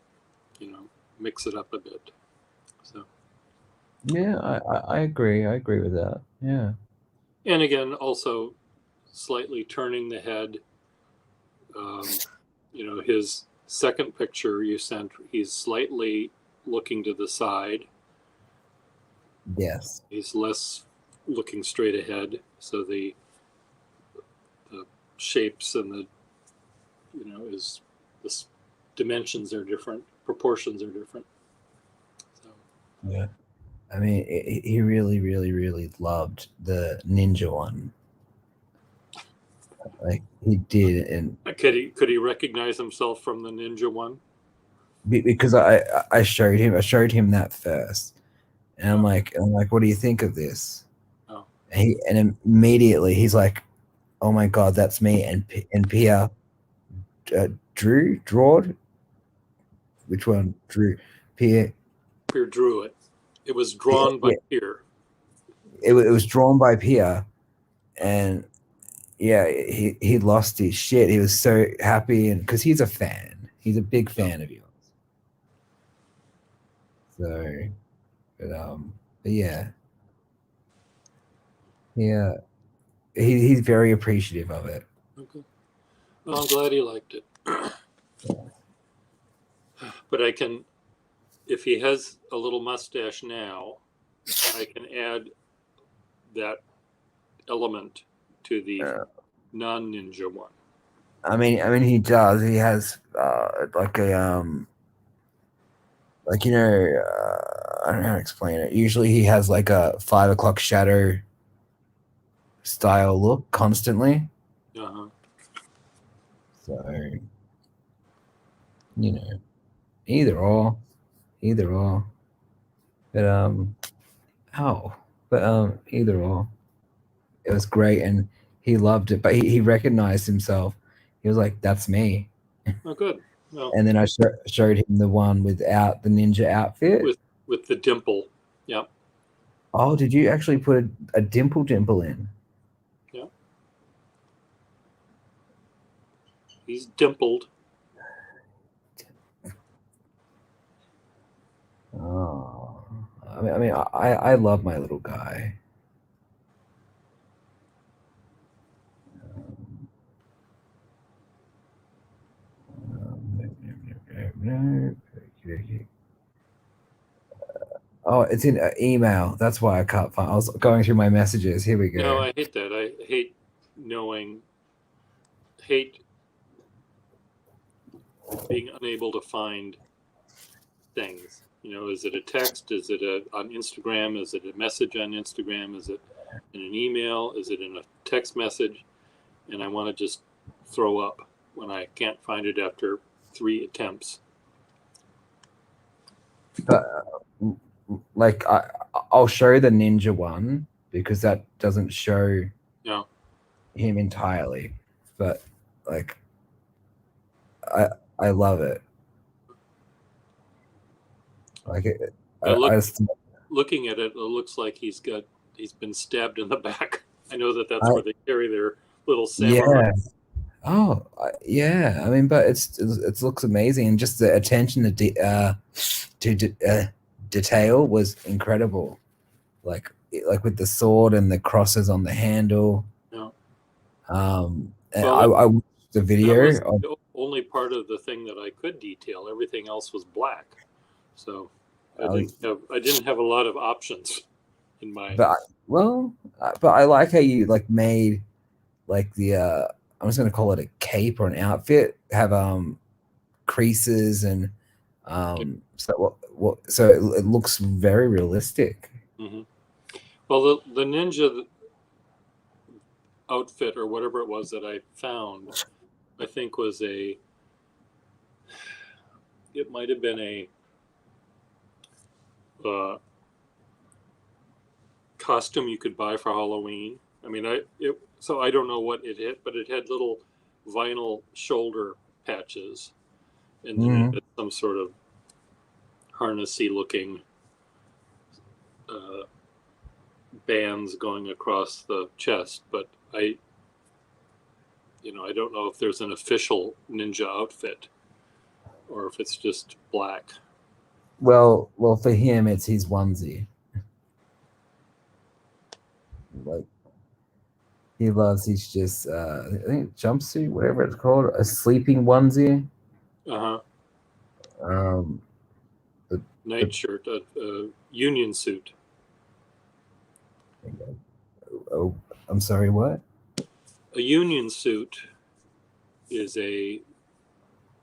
Speaker 1: mix it up a bit. So.
Speaker 2: Yeah, I agree. I agree with that. Yeah.
Speaker 1: And again, also slightly turning the head. His second picture you sent, he's slightly looking to the side.
Speaker 2: Yes.
Speaker 1: He's less looking straight ahead. So the shapes and the dimensions are different, proportions are different. So.
Speaker 2: Yeah. I mean, he really, really, really loved the ninja one. Like he did, and
Speaker 1: could he recognize himself from the ninja one?
Speaker 2: Because I showed him that first, and I'm like, what do you think of this?
Speaker 1: Oh.
Speaker 2: And immediately he's like, oh my god, that's me. And Pierre drawed. Which one? Pierre
Speaker 1: drew it. It was drawn by Pierre.
Speaker 2: It was drawn by Pierre, and yeah, he lost his shit. He was so happy, and because he's a fan, he's a big fan of yours. So, but yeah, he's very appreciative of it.
Speaker 1: Okay. Well, I'm glad he liked it. But I can, if he has a little mustache now, I can add that element to the non-ninja one.
Speaker 2: I mean, he does. He has like a I don't know how to explain it. Usually, he has like a 5 o'clock shadow style look constantly.
Speaker 1: Uh-huh.
Speaker 2: So, either or. But either or. It was great, and he loved it. But he recognized himself. He was like, "That's me."
Speaker 1: Oh, good. Well,
Speaker 2: and then I showed him the one without the ninja outfit
Speaker 1: with the dimple. Yeah.
Speaker 2: Oh, did you actually put a dimple in?
Speaker 1: Yeah. He's dimpled.
Speaker 2: Oh, I love my little guy. Oh, it's in email. That's why I can't find. I was going through my messages. Here we go.
Speaker 1: No, I hate that. I hate being unable to find things. Is it a text? Is it on Instagram? Is it a message on Instagram? Is it in an email? Is it in a text message? And I want to just throw up when I can't find it after 3 attempts.
Speaker 2: But like I'll show the ninja one because that doesn't show him entirely. But like I love it. Like it.
Speaker 1: Looking at it, it looks like he's been stabbed in the back. I know that's where they carry their little samurai.
Speaker 2: Yeah. Oh, yeah. I mean, but it looks amazing, and just the attention to detail was incredible. Like with the sword and the crosses on the handle.
Speaker 1: Yeah.
Speaker 2: I watched the video.
Speaker 1: That was the only part of the thing that I could detail. Everything else was black, so I didn't have a lot of options in my.
Speaker 2: But I like how you made the I'm just gonna call it a cape or an outfit have creases and so it looks very realistic.
Speaker 1: Mm-hmm. Well, the ninja outfit or whatever it was that I found, I think it might have been a costume you could buy for Halloween. I mean, so I don't know what it hit, but it had little vinyl shoulder patches, and then it had some sort of harnessy looking bands going across the chest. But I don't know if there's an official ninja outfit or if it's just black.
Speaker 2: Well, for him, it's his onesie. Like he loves his just I think jumpsuit, whatever it's called, a sleeping onesie.
Speaker 1: Uh-huh.
Speaker 2: Um,
Speaker 1: Nightshirt, a union suit.
Speaker 2: oh, I'm sorry, what?
Speaker 1: A union suit is an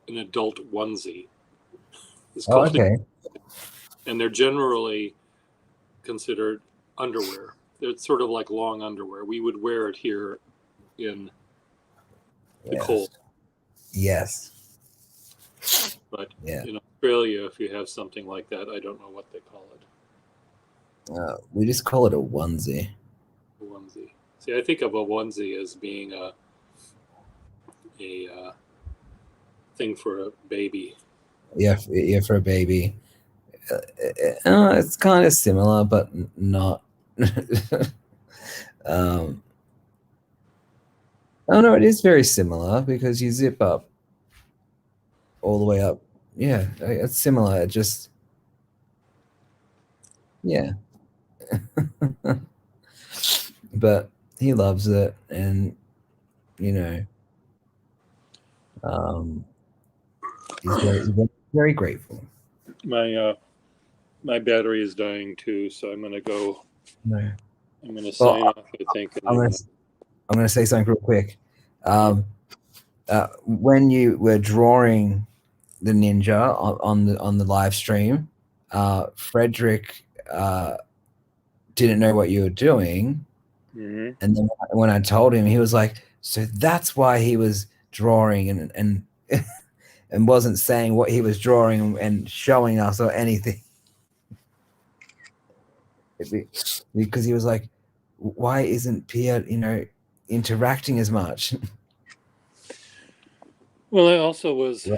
Speaker 1: adult onesie. It's
Speaker 2: Oh,
Speaker 1: called,
Speaker 2: okay.
Speaker 1: and they're generally considered underwear. They're sort of like long underwear. We would wear it here in the cold.
Speaker 2: Yes.
Speaker 1: But
Speaker 2: Yeah.
Speaker 1: in Australia, if you have something like that, I don't know what they call it.
Speaker 2: We just call it a onesie.
Speaker 1: A onesie. See, I think of a onesie as being a thing for a baby.
Speaker 2: Yeah, for a baby. It's kind of similar, but not. Oh no, it is very similar because you zip up all the way up. Yeah, it's similar. It just, yeah. But he loves it, and you know, he's very grateful.
Speaker 1: My battery is dying too, so I'm gonna go.
Speaker 2: No.
Speaker 1: I'm gonna sign off. I think.
Speaker 2: I'm gonna say something real quick. When you were drawing the ninja on the live stream, Frederick didn't know what you were doing,
Speaker 1: Mm-hmm.
Speaker 2: and then when I told him, he was like, "So that's why he was drawing and and wasn't saying what he was drawing and showing us or anything." Because he was like, "Why isn't Pierre, interacting as much?"
Speaker 1: Well, I also was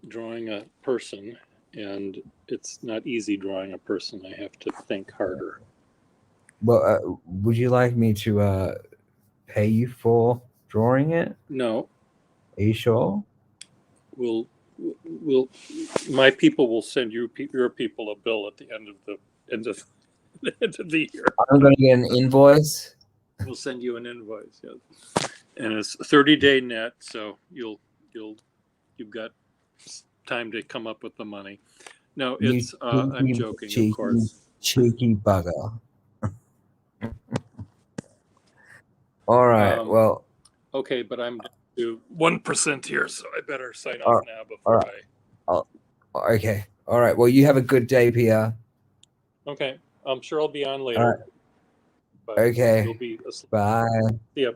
Speaker 1: drawing a person, and it's not easy drawing a person. I have to think harder.
Speaker 2: Well, would you like me to pay you for drawing it?
Speaker 1: No.
Speaker 2: Are you sure?
Speaker 1: We'll my people will send your people a bill at the end of the year.
Speaker 2: I'm going to get an invoice.
Speaker 1: We'll send you an invoice, yes. And it's a 30-day net, so you've got time to come up with the money. No, it's I'm joking, of course.
Speaker 2: Cheeky bugger. All right. Well.
Speaker 1: Okay, but I'm to 1% here, so I better sign off now before
Speaker 2: Okay. All right. Well, you have a good day, Pia.
Speaker 1: Okay. I'm sure I'll be on later.
Speaker 2: All right. Okay.
Speaker 1: You'll be asleep.
Speaker 2: Bye.
Speaker 1: See ya.